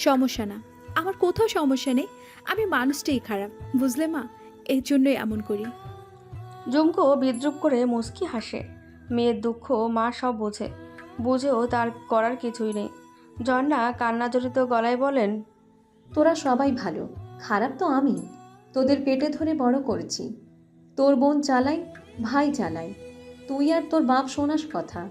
সমস্যা না, আমার কোথাও সমস্যা নেই। আমি মানুষটাই খারাপ, বুঝলে মা? এর জন্যই এমন করি। ঝুমকো বিদ্রুপ করে মুচকি হাসে। মেয়ের দুঃখ মা সব বোঝে, বুঝেও তার করার কিছুই নেই। ঝর্ণা কান্নাজড়িত গলায় বলেন, তোরা সবাই ভালো, খারাপ তো আমি। তোদের পেটে ধরে বড় করেছি। তোর বোন চালাই, ভাই চালাই, তুই আর তোর বাপ শোনাস কথা।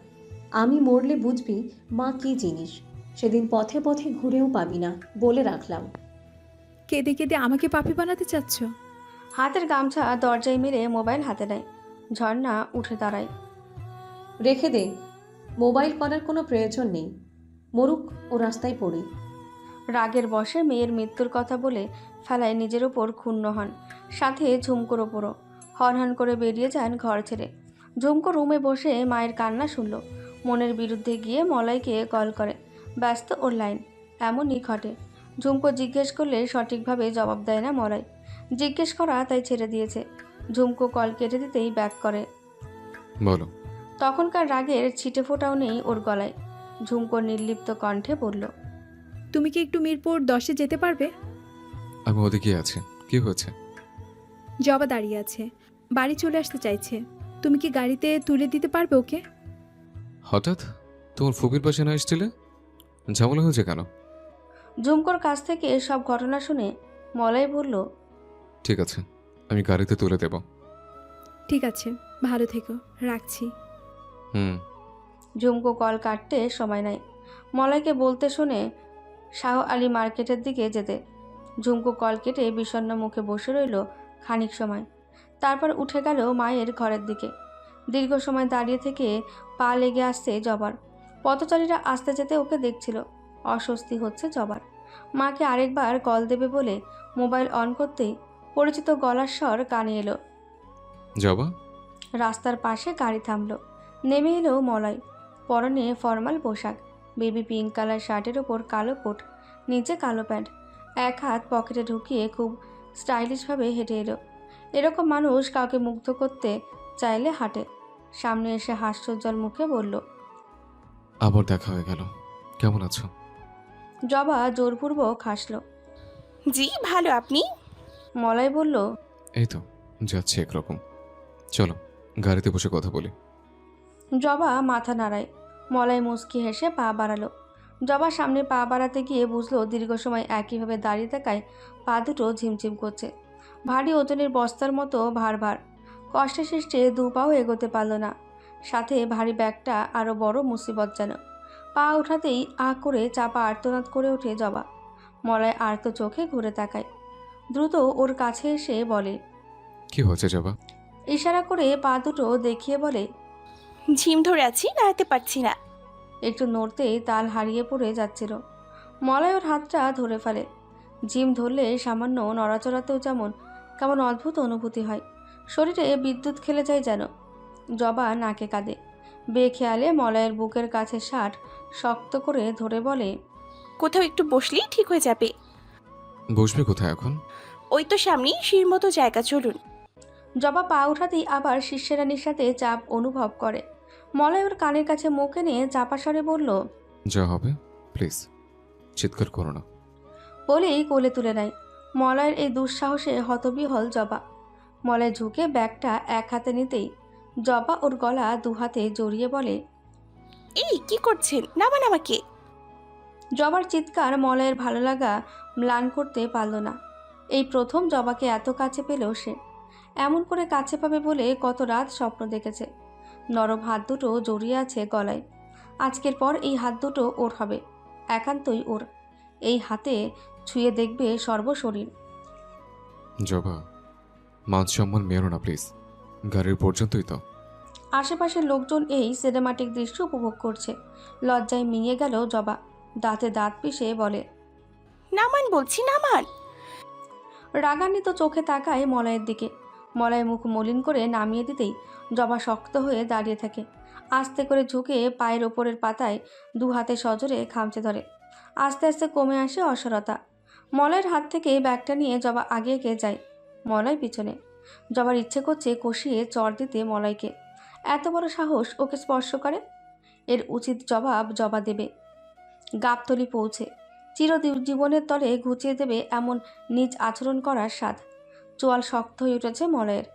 আমি মরলে বুঝবি মা কি জিনিস। সেদিন পথে পথে ঘুরেও পাবি না, বলে রাখলাম। কেঁদে কেঁদে আমাকে পাপী বানাতে চাচ্ছ? হাতের গামছা দরজায় মেরে মোবাইল হাতে নেয়। ঝর্ণা উঠে দাঁড়ায়। রেখে দে, মোবাইল করার কোনো প্রয়োজন নেই। মরুক ও রাস্তায় পড়ি। রাগের বশে মেয়ের মৃত্যুর কথা বলে ফেলায় নিজের ওপর ক্ষুণ্ণ হন, সাথে ঝুমকোর ওপরও। হনহন করে বেরিয়ে যান ঘর ছেড়ে। ঝুমকো রুমে বসে মায়ের কান্না শুনল। মনের বিরুদ্ধে গিয়ে মলয়কে কল করে, ব্যস্ত ওর লাইন। এমনই ঘটে। ঝুমকো জিজ্ঞেস করলে সঠিকভাবে জবাব দেয় না মলয়। জিজ্ঞেস করা তাই ছেড়ে দিয়েছে। ঝুমকো কল কেটে দিতেই ব্যাক করে। বলো। তখনকার রাগের ছিটে ফোঁটাও নেই ওর গলায়। ঝুমকো নির্লিপ্ত কণ্ঠে বলল, তুমি কি একটু মিরপুর 10-এ যেতে পারবে? আমি ওদিকে আছি। কি হয়েছে? জবা দাঁড়িয়ে আছে, বাড়ি চলে আসতে চাইছে। তুমি কি গাড়িতে তুলে দিতে পারবে ওকে? হঠাৎ তোমার ফুপির পাশে না এসেছিলে? ঝামেলা হয়েছে কেন? ঝুমকোর কাছ থেকে সব ঘটনা শুনে মলয় বলল, ঠিক আছে, আমি গাড়িতে তুলে দেব। ঠিক আছে, ভালো থেকো, রাখছি। হুম। ঝুমকো কল কাটতে সময় নাই। মলয়কে বলতে শুনে শাহ আলী মার্কেটের দিকে যেতে। ঝুমকো কল কেটে বিষণ্ণ মুখে বসে রইল খানিক সময়। তারপর উঠে গেল মায়ের ঘরের দিকে। দীর্ঘ সময় দাঁড়িয়ে থেকে পা লেগে আসছে জবার। পথচারীরা আসতে যেতে ওকে দেখছিল। অস্বস্তি হচ্ছে জবার। মাকে আরেকবার কল দেবে বলে মোবাইল অন করতেই পরিচিত গলার স্বর কানে এলো। জবা। রাস্তার পাশে গাড়ি থামলো। নেমে এলো মলয়। পরনে ফর্মাল পোশাক, বেবি পিঙ্ক কালার শার্টের ওপর কালো কোট, নিচে কালো প্যান্ট। এক হাত পকেটে ঢুকিয়ে খুব স্টাইলিশভাবে হেঁটে এলো। এরকম মানুষ কাউকে মুগ্ধ করতে চাইলে হাঁটে। সামনে এসে হাস্যোজ্জ্বল মুখে বলল, আবার দেখা হয়ে গেল। কেমন আছো? জবা জোরপূর্বক হাসল। জি ভালো, আপনি? মলয় বলল, এই তো যাচ্ছে একরকম। চলো গাড়িতে বসে কথা বলি। জবা মাথা নাড়ায়। মলয় মুচকি হেসে পা বাড়ালো। জবা সামনে পা বাড়াতে গিয়ে বুঝলো দীর্ঘ সময় একইভাবে দাঁড়িয়ে থাকায় পা দুটো ঝিমঝিম করছে। ভারী ওজনের বস্তার মতো ভার ভার। কষ্টে সৃষ্টে দু পাও এগোতে পারল না। সাথে ভারী ব্যাগটা আরও বড় মুসিবত যেন। পা ওঠাতেই আ করে চাপা আর্তনাদ করে ওঠে জবা। মলয় আর্ত চোখে ঘুরে তাকায়। দ্রুত ওর কাছে এসে বলে, কি হয়েছে জবা? ইশারা করে পা দুটো দেখিয়ে বলে, ঝিম ধরে আছি, দাঁড়াতে পারছি না। একটু নড়তেই তাল হারিয়ে পড়ে যাচ্ছিল। মলয় ওর হাতটা ধরে ফেলে। জিম ধরলে সামান্য নড়াচড়াতেও যেমন কেমন অদ্ভুত অনুভূতি হয়। শরীরে বিদ্যুৎ খেলে যায় যেন। জবা নাকে কাঁদে। বেখেয়ালে মলয়ের বুকের কাছে শার্ট শক্ত করে ধরে বলে, কোথাও একটু বসলেই ঠিক হয়ে যাবে। বসবে কোথায় এখন? ওই তো সামনেই সিঁড়ির মতো জায়গা, চলুন। জবা পা উঠাতেই আবার শিষ্যরানির সাথে চাপ অনুভব করে। মলয় ওর কানের কাছে মুখ এনে চাপা স্বরে বলল, যা হবে প্লিজ, চিৎকার করো না। বলেই কোলে তুলে নেয়। মলয়ের এই দুঃসাহসে হতবিহ্বল জবা। মলয় ঝুঁকে ব্যাগটা এক হাতে নিতেই জবা ওর গলা দু হাতে জড়িয়ে বলে, এই কি করছেন, নামান আমাকে। জবার চিৎকার মলয়ের ভালো লাগা ম্লান করতে পারল না। এই প্রথম জবাকে এত কাছে পেলেও সে। এমন করে কাছে পাবে বলে কত রাত স্বপ্ন দেখেছে। নরম হাত দুটো জড়িয়ে আছে গলায়। আজকের পর এই হাত দুটো ওর হবে, একান্তই ওর। এই হাতে ছুঁয়ে দেখবে সর্বশরীর। জবা, মান সম্মান মেরো না প্লিজ, গাড়ির পর্যন্তই তো। আশেপাশের লোকজন এই সিনেমাটিক দৃশ্য উপভোগ করছে। লজ্জায় মিঙে গেল জবা। দাঁতে দাঁত পিষে বলে, নামান বলছি, নামান। রাগান্বিত চোখে তাকায় মলয়ের দিকে। মলয় মুখ মলিন করে নামিয়ে দিতেই জবা শক্ত হয়ে দাঁড়িয়ে থাকে। আস্তে করে ঝুঁকে পায়ের ওপরের পাতায় দু হাতে সজোরে খামচে ধরে। আস্তে আস্তে কমে আসে অসরতা। মলয়ের হাত থেকে ব্যাগটা নিয়ে জবা আগে এগিয়ে যায়, মলয় পিছনে। জবার ইচ্ছে করছে কষিয়ে চড় দিতে মলয়কে। এত বড় সাহস ওকে স্পর্শ করে। এর উচিত জবাব জবা দেবে। গাবতলি পৌঁছে জীবনের তলে ঘুচিয়ে দেবে এমন নিজ আচরণ করার স্বাদ। চোয়াল শক্ত হয়ে উঠেছে মলয়ের,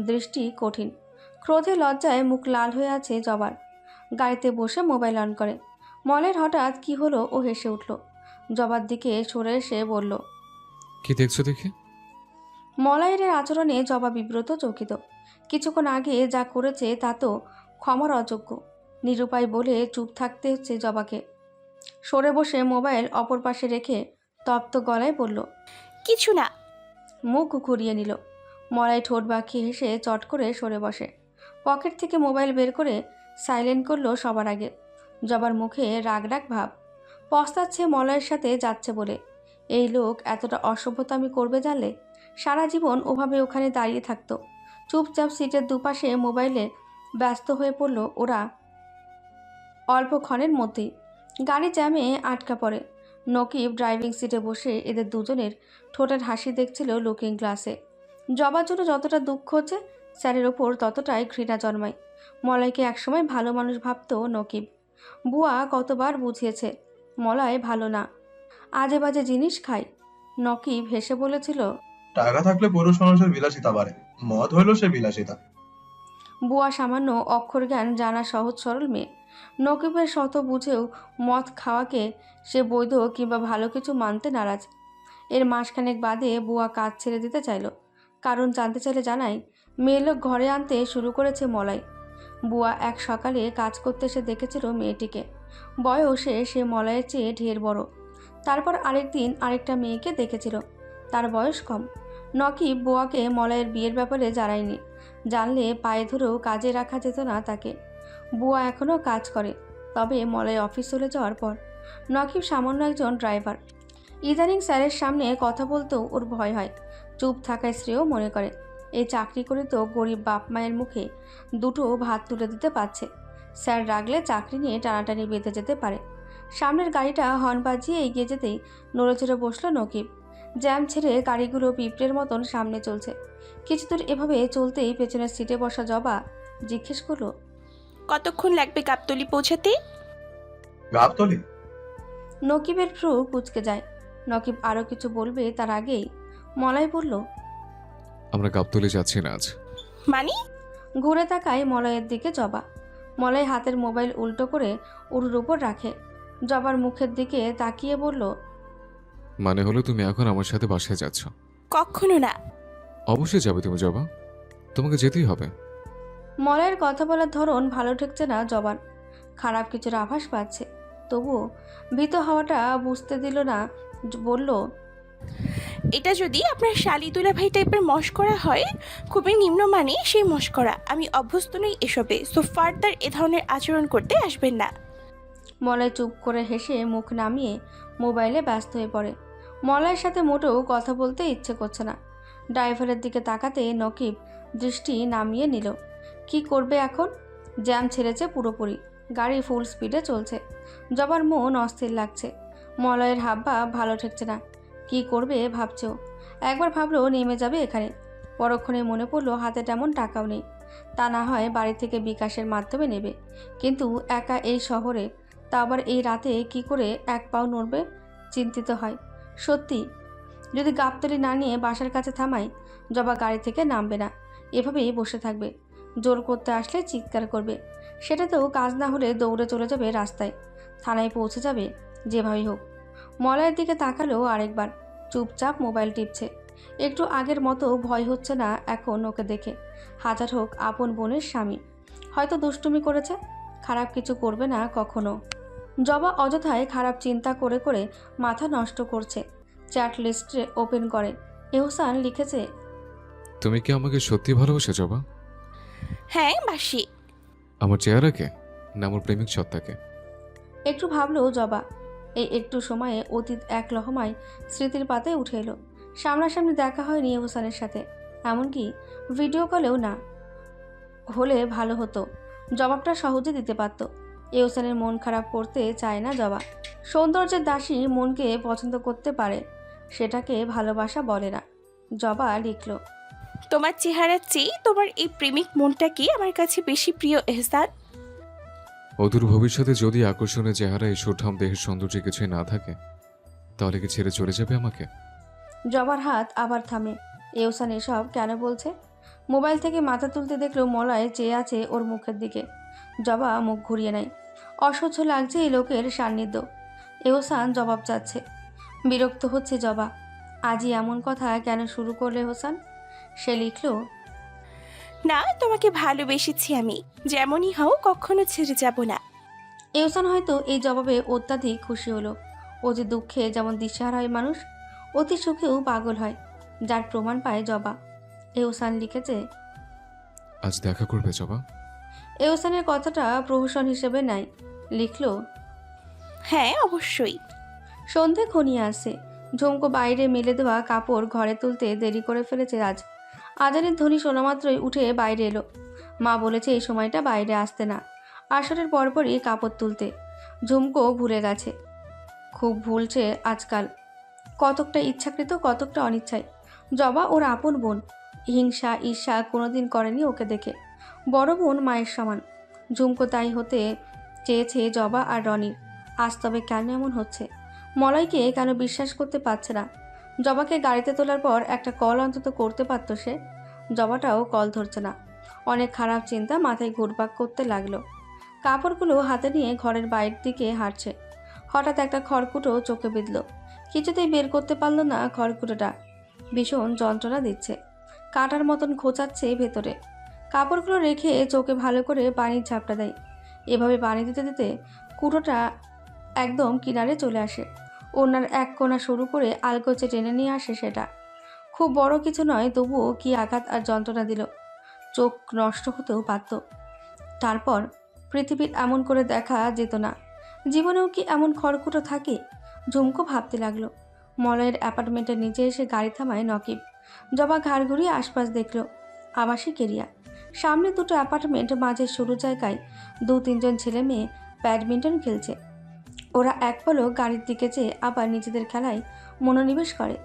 দৃষ্টি কঠিন, ক্রোধে লজ্জায় মুখ লাল হয়ে আছে জবার। গাড়িতে বসে মোবাইল অন করে। মলয়ের হঠাৎ কি হলো ও হেসে উঠল। জবার দিকে সরে এসে বলল, কি দেখছো দেখি? মলয়ের আচরণে জবা বিব্রত, চকিত। কিছুক্ষণ আগে যা করেছে তা তো ক্ষমার অযোগ্য। নিরুপায় বলে চুপ থাকতে হচ্ছে জবাকে। সরে বসে মোবাইল অপর পাশে রেখে তপ্ত গলায় বলল, কিছু না। মুখ ঘুরিয়ে নিল। মলাই ঠোঁট বাঁকিয়ে হেসে চট করে সরে বসে। পকেট থেকে মোবাইল বের করে সাইলেন্ট করলো সবার আগে। জবার মুখে রাগ রাগ ভাব। পস্তাচ্ছে মলয়ের সাথে যাচ্ছে বলে। এই লোক এতটা অসভ্যতামি করবে জানলে সারা জীবন ওভাবে ওখানে দাঁড়িয়ে থাকতো। চুপচাপ সিটের দুপাশে মোবাইলে ব্যস্ত হয়ে পড়ল ওরা। অল্পক্ষণের মধ্যেই গাড়ি জ্যামে আটকা পড়ে। নকিব ড্রাইভিং সিটে বসে এদের দুজনের ঠোঁটের হাসি দেখছিল লুকিং গ্লাসে। জবার জন্য যতটা দুঃখ হচ্ছে, স্যারের ওপর ততটাই ঘৃণা জন্মায়। মলয়কে একসময় ভালো মানুষ ভাবত নকিব। বুয়া কতবার বুঝিয়েছে মলয় ভালো না, আজে বাজে জিনিস খায়। নকিব হেসে বলেছিল, টাকা থাকলে পুরুষ মানুষের বিলাসিতা বাড়ে, মদ হইল সে বিলাসিতা। বুয়া সামান্য অক্ষর জ্ঞান জানা সহজ সরল মেয়ে। নকিবের শত বুঝেও মদ খাওয়াকে সে বৈধ কিংবা ভালো কিছু মানতে নারাজ। এর মাসখানেক বাদে বুয়া কাজ ছেড়ে দিতে চাইল। কারণ জানতে চাইলে জানায়, মেয়ে লোক ঘরে আনতে শুরু করেছে মলয়। বুয়া এক সকালে কাজ করতে এসে দেখেছিল মেয়েটিকে। বয়সে সে মলয়ের চেয়ে ঢের বড়। তারপর আরেকদিন আরেকটা মেয়েকে দেখেছিল, তার বয়স কম। নকিব বুয়াকে মলয়ের বিয়ের ব্যাপারে জানায়নি। জানলে পায়ে ধরেও কাজে রাখা যেত না তাকে। বুয়া এখনও কাজ করে, তবে মলয় অফিস চলে যাওয়ার পর। নকিব সামান্য একজন ড্রাইভার। ইদানিং স্যারের সামনে কথা বলতেও ওর ভয় হয়। চুপ থাকায় শ্রেয় মনে করে। এই চাকরি করে তো গরিব বাপ মায়ের মুখে দুটো ভাত তুলে দিতে পারছে। স্যার রাগলে চাকরি নিয়ে টানাটানি বেঁধে যেতে পারে। সামনের গাড়িটা হর্ন বাজিয়ে এগিয়ে যেতেই নড়েচড়ে বসলো নকিব। জ্যাম ছেড়ে গাড়িগুলো পিঁপড়ের মতন সামনে চলছে। কিছু দূর এভাবে চলতেই পেছনের সিটে বসা জবা জিজ্ঞেস করলো, কতক্ষণ লাগবে গাবতলি পৌঁছাতে? গাবতলি? নকিবের ভ্রু কুঁচকে যায়। নকিব আরও কিছু বলবে তার আগেই মলয় বলল, আমরা গাবতলি যাচ্ছি না আজ। মানে? ঘুরে তাকায় মলয়ের দিকে জবা। মলয় হাতের মোবাইল উল্টো করে উড়ুর উপর রাখে। জবার মুখের দিকে তাকিয়ে বলল, মানে হলো তুমি এখন আমার সাথে বাসায় যাচ্ছ? কখনো না। অবশ্যই যাবে তুমি জবা, তোমাকে যেতেই হবে। মলয়ের কথা বলার ধরন ভালো ঠেকছে না জবার। খারাপ কিছুর আভাস পাচ্ছে, তবুও ভীত হওয়াটা বুঝতে দিল না। বলল, এটা যদি আপনার শালি দুলাভাই টাইপের মশকরা হয়, খুবই নিম্নমানে সেই মশকরা। আমি অভ্যস্ত নই এসবে, সো ফার্দার এ ধরনের আচরণ করতে আসবেন না। মলয় চুপ করে হেসে মুখ নামিয়ে মোবাইলে ব্যস্ত হয়ে পড়ে। মলয়ের সাথে মোটেও কথা বলতে ইচ্ছে করছে না। ড্রাইভারের দিকে তাকাতে নকিব দৃষ্টি নামিয়ে নিল। কি করবে এখন? জ্যাম ছেড়েছে পুরোপুরি, গাড়ি ফুল স্পিডে চলছে। জবার মন অস্থির লাগছে। মলয়ের হাবভাব ভালো ঠেকছে না। কি করবে ভাবছেও। একবার ভাবলো নেমে যাবে এখানে। পরক্ষণে মনে পড়লো হাতে তেমন টাকাও নেই। তা না হয় বাড়ি থেকে বিকাশের মাধ্যমে নেবে, কিন্তু একা এই শহরে, তা আবার এই রাতে কি করে এক পাও নড়বে? চিন্তিত হয়। সত্যি, যদি গাবতলি না নিয়ে বাসার কাছে থামায়, জবা গাড়ি থেকে নামবে না, এভাবেই বসে থাকবে। জোর করতে আসলে চিৎকার করবে। সেটাতেও কাজ না হলে দৌড়ে চলে যাবে রাস্তায়, থানায় পৌঁছে যাবে, যেভাবেই হোক। মলয়ের দিকে তাকালেও আরেকবার। চুপচাপ মোবাইল টিপছে। একটু আগের মতো ভয় হচ্ছে না এখন ওকে দেখে। হাজার হোক আপন বোনের স্বামী, হয়তো দুষ্টুমি করেছে, খারাপ কিছু করবে না কখনো। জবা অযথায় খারাপ চিন্তা করে করে মাথা নষ্ট করছে। চ্যাট লিস্টে ওপেন করে এহসান লিখেছে, তুমি কি আমাকে সত্যি ভালোবাসো জবা? হ্যাঁ বাসি। আমার চেহারাকে না আমার প্রেমিক সত্তাকে? একটু ভাবলো জবা। এই একটু সময়ে অতীত এক লহমায় স্মৃতির পাতায় উঠে এলো। সামনাসামনি দেখা হয়নি এহসানের সাথে, এমনকি ভিডিও কলেও না। হলে ভালো হতো, জবাবটা সহজে দিতে পারত। এহসানের মন খারাপ করতে চায় না জবা। সৌন্দর্যের দাসী মনকে পছন্দ করতে পারে, সেটাকে ভালোবাসা বলে না। জবা লিখল, তোমার চেহারার চেয়ে তোমার এই প্রেমিক মনটা কি আমার কাছে বেশি প্রিয় এহসান। অদূর ভবিষ্যতে যদি আকর্ষণের চেহারা এই সুঠাম দেহের সৌন্দর্যে কিছুই না থাকে, তাহলে কি ছেড়ে চলে যাবে আমাকে? জবার হাত আবার থামে। এহসান এসব কেন বলছে? মোবাইল থেকে মাথা তুলতে দেখলো মলয় চেয়ে আছে ওর মুখের দিকে। জবা মুখ ঘুরিয়ে নেয়। অসহ্য লাগছে এই লোকের সান্নিধ্য। এহসান জবাব চাচ্ছে। বিরক্ত হচ্ছে জবা। আজই এমন কথা কেন শুরু করলে হোসান? সে লিখল, না, তোমাকে ভালোবেসেছি আমি, যেমনই হও কখনো ছেড়ে যাব না। এহসান হয়তো এই জবাবে অত্যাধিক খুশি হলো। ও যে দুঃখে যেমন দিশেহারা হয় মানুষ, অতি সুখেও পাগল হয়, যার প্রমাণ পায় জবা। এহসান লিখেছে। আজ দেখা করবে জবা? এহসানের কথাটা প্রহসন হিসেবে নাই। লিখল, হ্যাঁ অবশ্যই। সন্ধে ঘনিয়ে আসছে। ঝুমকো বাইরে মেলে দেওয়া কাপড় ঘরে তুলতে দেরি করে ফেলেছে আজ। আজানের ধ্বনি শোনা মাত্রই উঠে বাইরে এলো। মা বলেছে এই সময়টা বাইরে আসতে না, আসরের পরপরই কাপড় তুলতে। ঝুমকো ভুলে গেছে। খুব ভুলছে আজকাল, কতকটা ইচ্ছাকৃত কতকটা অনিচ্ছায়। জবা ওর আপন বোন, হিংসা ঈর্ষা কোনোদিন করেনি ওকে দেখে। বড় বোন মায়ের সমান। ঝুমকো তাই হতে চেয়েছে জবা আর রনির। আজ তবে কেন এমন হচ্ছে? মলয়কে কেন বিশ্বাস করতে পারছে না? জবাকে গাড়িতে তোলার পর একটা কল অন্তত করতে পারত সে। জবাটাও কল ধরছে না। অনেক খারাপ চিন্তা মাথায় ঘুরপাক করতে লাগলো। কাপড়গুলো হাতে নিয়ে ঘরের বাইরের দিকে হাঁটছে। হঠাৎ একটা খড়কুটো চোখে বিঁধল। কিছুতেই বের করতে পারল না খড়কুটোটা। ভীষণ যন্ত্রণা দিচ্ছে, কাঁটার মতন খোঁচাচ্ছে ভেতরে। কাপড়গুলো রেখে চোখে ভালো করে পানির ঝাপটা দেয়। এভাবে পানি দিতে দিতে কুটোটা একদম কিনারে চলে আসে। ওনার এক কোণা শুরু করে আলগোচে টেনে নিয়ে আসে সেটা। খুব বড় কিছু নয়, তবুও কি আঘাত আর যন্ত্রণা দিল। চোখ নষ্ট হতেও পারত। তারপর পৃথিবীর এমন করে দেখা যেত না। জীবনেও কি এমন খড়কুটো থাকে? ঝুমকো ভাবতে লাগলো। মলয়ের অ্যাপার্টমেন্টের নিচে এসে গাড়ি থামায় নকিব। জবা ঘাড় ঘুরিয়ে আশপাশ দেখল। আবাসিক এরিয়া, সামনে দুটো অ্যাপার্টমেন্ট, মাঝের সরু জায়গায় 2-3 জন ছেলে মেয়ে ব্যাডমিন্টন খেলছে। ওরা এক পলক গাড়ির দিকে চেয়ে আবার নিজেদের খেলায় মনোনিবেশ করে।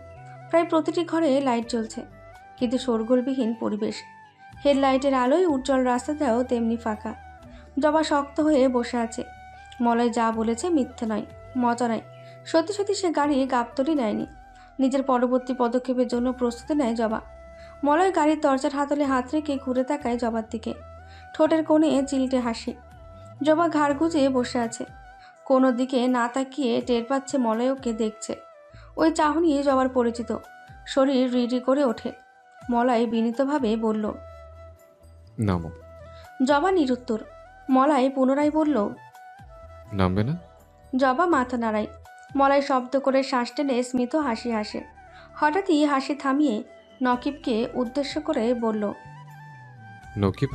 প্রায় প্রতিটি ঘরে লাইট জ্বলছে, কিন্তু শোরগোলবিহীন পরিবেশ। হেডলাইটের আলোয় উজ্জ্বল রাস্তাটাও তেমনি ফাঁকা। জবা শক্ত হয়ে বসে আছে। মলয় যা বলেছে মিথ্যে নয়, মজা নয়। সত্যি সত্যি সে গাড়ি গাবতলি নেয়নি। নিজের পরবর্তী পদক্ষেপের জন্য প্রস্তুতি নেয় জবা। মলয় গাড়ির দরজার হাতলে হাত রেখে ঘুরে তাকায় জবার দিকে। ঠোঁটের কোণে চিলটে হাসি। জবা ঘাড় গুঁজে বসে আছে। কোনো দিকে না তাকিয়ে টের পাচ্ছে মলয় ওকে দেখছে। ওই চাহনি জবার পরিচিত। শরীর রিড়ি করে ওঠে। মলয় বিনীতভাবে বলল, নামো। জবা নিরুত্তর। মলয় পুনরায় বলল, নামবে না? জবা মাথা নাড়ায়। মলয় শব্দ করে শ্বাস টেনে স্মিত হাসি হাসে। হঠাৎই হাসি থামিয়ে নকিবকে উদ্দেশ্য করে বলল, নকিব,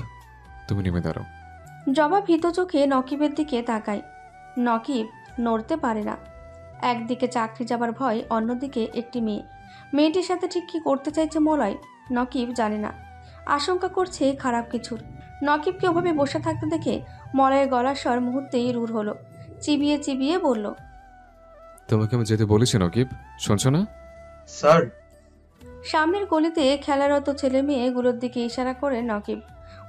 তুমি নেমে দাঁড়াও। জবা ভীত চোখে নকিবের দিকে তাকায়। নকিব নড়তে পারে না। একদিকে চাকরি যাবার ভয়, অন্যদিকে একটি মেয়ে। মেয়েটির সাথে ঠিক কী করতে চাইছে মলয় নকিব জানে না। আশঙ্কা করছে খারাপ কিছুর। নকিবকে ওভাবে বসে থাকতে দেখে মলয়ের গলার স্বর মুহূর্তেই রূঢ় হলো। চিবিয়ে চিবিয়ে বলল, তোমাকে আমি যেতে বলেছি নকিব, শুনছো না? স্যার। সামনের গলিতে খেলারত ছেলে মেয়েগুলোর দিকে ইশারা করে নকিব।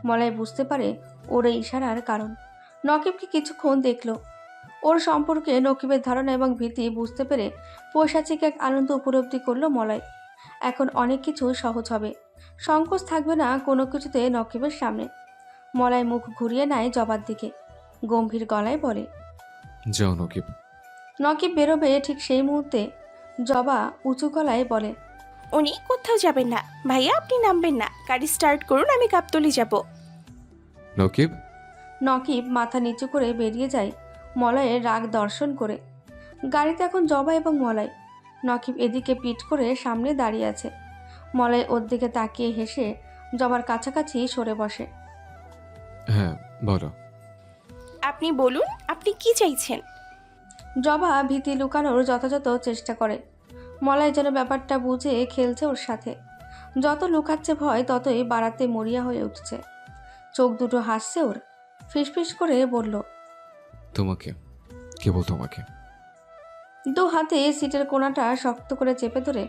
মলয় বুঝতে পারে ওর এই ইশারার কারণ। নকিবকে কিছুক্ষণ দেখল। ওর সম্পর্কে নকিবের ধারণা এবং ভীতি বুঝতে পেরে পৈশাচিক এক আনন্দ উপলব্ধি করলো মলয়। এখন অনেক কিছু সহজ হবে। সংকোচ থাকবে না কোনো কিছুতে নকিবের সামনে। মলয় মুখ ঘুরিয়ে নেয় জবার দিকে। গম্ভীর গলায় বলে, যাও নকিব। নকিব বেরোবে ঠিক সেই মুহূর্তে জবা উঁচু গলায় বলে, উনি কোথাও যাবেন না। ভাইয়া আপনি নামবেন না, গাড়ি স্টার্ট করুন, আমি গাবতলি যাব। নকিব। নকিব মাথা নিচু করে বেরিয়ে যায় মলয়ের রাগ দর্শন করে। গাড়িতে এখন জবা এবং মলয়। নকিব এদিকে পিঠ করে সামনে দাঁড়িয়ে আছে। মলয় ওর দিকে তাকিয়ে হেসে জবার কাছাকাছি সরে বসে। হ্যাঁ বলো। আপনি বলুন, আপনি কি চাইছেন? জবা ভীতি লুকানোর যথাযথ চেষ্টা করে। মলয় যেন ব্যাপারটা বুঝে খেলছে ওর সাথে। যত লুকাচ্ছে ভয় ততই বাড়াতে মরিয়া হয়ে উঠছে। চোখ দুটো হাসছে ওর। ফিসফিস করে বলল, তোমাকে, কেবল তোমাকে। দু হাতে সিটের কোণাটা শক্ত করে চেপে ধরে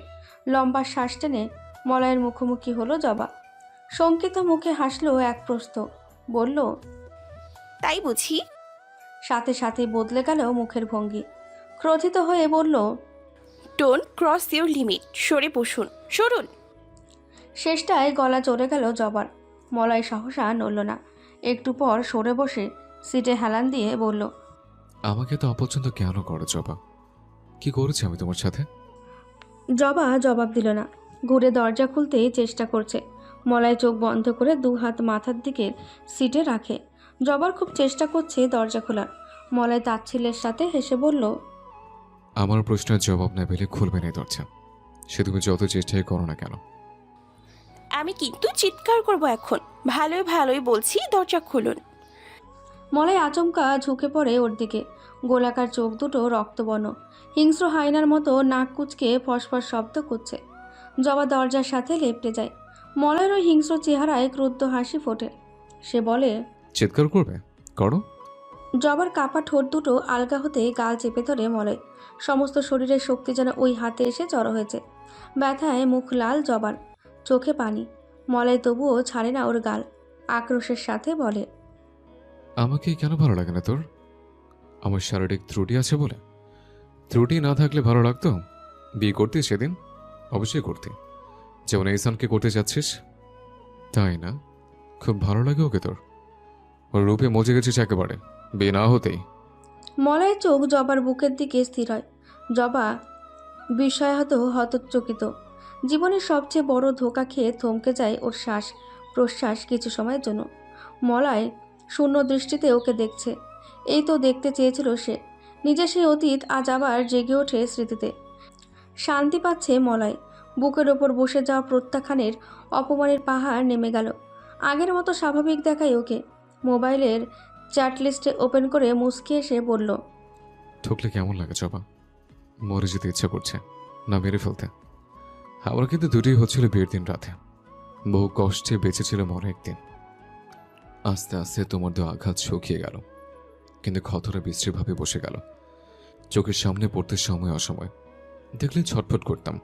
লম্বা শ্বাস টেনে মলয়ের মুখোমুখি হলো জবা। শঙ্কিত মুখে হাসলো এক প্রস্থ। বলল, তাই বুঝি? সাথে সাথে বদলে গেল মুখের ভঙ্গি। ক্রোধিত হয়ে বলল, ডোন্ট ক্রস ইউর লিমিট, সরে বসুন, সরুন। শেষটায় গলা চড়ে গেল জবার। মলয় সহসা নড়ল না। একটু পর সরে বসে সিটে হেলান দিয়ে বলল, আমাকে তো অপছন্দ কেন করো জবা? কি করেছি আমি তোমার সাথে? জবা জবাব দিল না। ঘুরে দরজা খুলতেই চেষ্টা করছে। মলয় চোখ বন্ধ করে 2 হাত মাথার দিকে সিটে রাখে। জবার খুব চেষ্টা করছে দরজা খোলার। মলয় তাচ্ছিল্যের সাথে হেসে বলল, আমার প্রশ্নের জবাব না পেলে খুলবে না এই দরজা, সে তুমি যত চেষ্টাই করো না কেন। আমি কিন্তু চিৎকার করব এখন। ভালোই ভালোই বলছি, দরজা খুলুন। মলয় আচমকা ঝুঁকে পড়ে ওর দিকে। গোলাকার চোখ দুটো রক্তবর্ণ, হিংস্র হায়নার মতো নাক কুচকে ফসফস শব্দ করছে। জবা দরজার সাথে লেপটে যায়। মলয়ের ওই হিংস্র চেহারায় ক্রুদ্ধ হাসি ফোটে। সে বলে, চিৎকার করবে, করো। জবার কাপা ঠোঁট দুটো আলগা হতে গাল চেপে ধরে মলয়। সমস্ত শরীরের শক্তি যেন ওই হাতে এসে জড়ো হয়েছে। ব্যথায় মুখ লাল জবার, চোখে পানি। মলয় তবুও ছাড়ে না ওর গাল। আক্রোশের সাথে বলে, আমাকে কেন ভালো লাগে না তোর? আমার শারীরিক ত্রুটি আছে বলে? ত্রুটি না থাকলে ভালো লাগতো? বিয়ে করতে সেদিন অবশ্যই করতে, যেমন এইসানকে করতে যাচ্ছিস। তাই না? খুব ভালো লাগে ওকে তোর? ওর রূপে মজে গেছিস একেবারে, বিয়ে না হতেই। মলয়ের চোখ জবার বুকের দিকে স্থির হয়। জবা বিস্ময়াহত হতচকিত। জীবনের সবচেয়ে বড় ধোঁকা খেয়ে থমকে যায় ওর শ্বাস প্রশ্বাস কিছু সময়ের জন্য। মলয় শূন্য দৃষ্টিতে ওকে দেখছে। এই তো দেখতে চেয়েছিল সে। নিজের সেই অতীত আজ আবার জেগে ওঠে স্মৃতিতে। শান্তি পাচ্ছে মলয়। বুকের ওপর বসে যাওয়া প্রত্যাখ্যানের অপমানের পাহাড় নেমে গেল। আগের মতো স্বাভাবিক দেখায় ওকে। মোবাইলের চ্যাট লিস্টে ওপেন করে মুচকি এসে বলল, ঠকলে কেমন লাগে জবা? মরে যেতে ইচ্ছা করছে, না মেরে ফেলতে? আমার কিন্তু দুটোই হচ্ছিল বিয়ের দিন রাতে। বহু কষ্টে বেঁচেছিল মনে একদিন। আস্তে আস্তে তোমার দু আঘাত শুকিয়ে গেল, কিন্তু ক্ষতটা বিশ্রীভাবে বসে গেল। চোখের সামনে পড়তে সময় অসময় দেখলে ছটফট করতাম,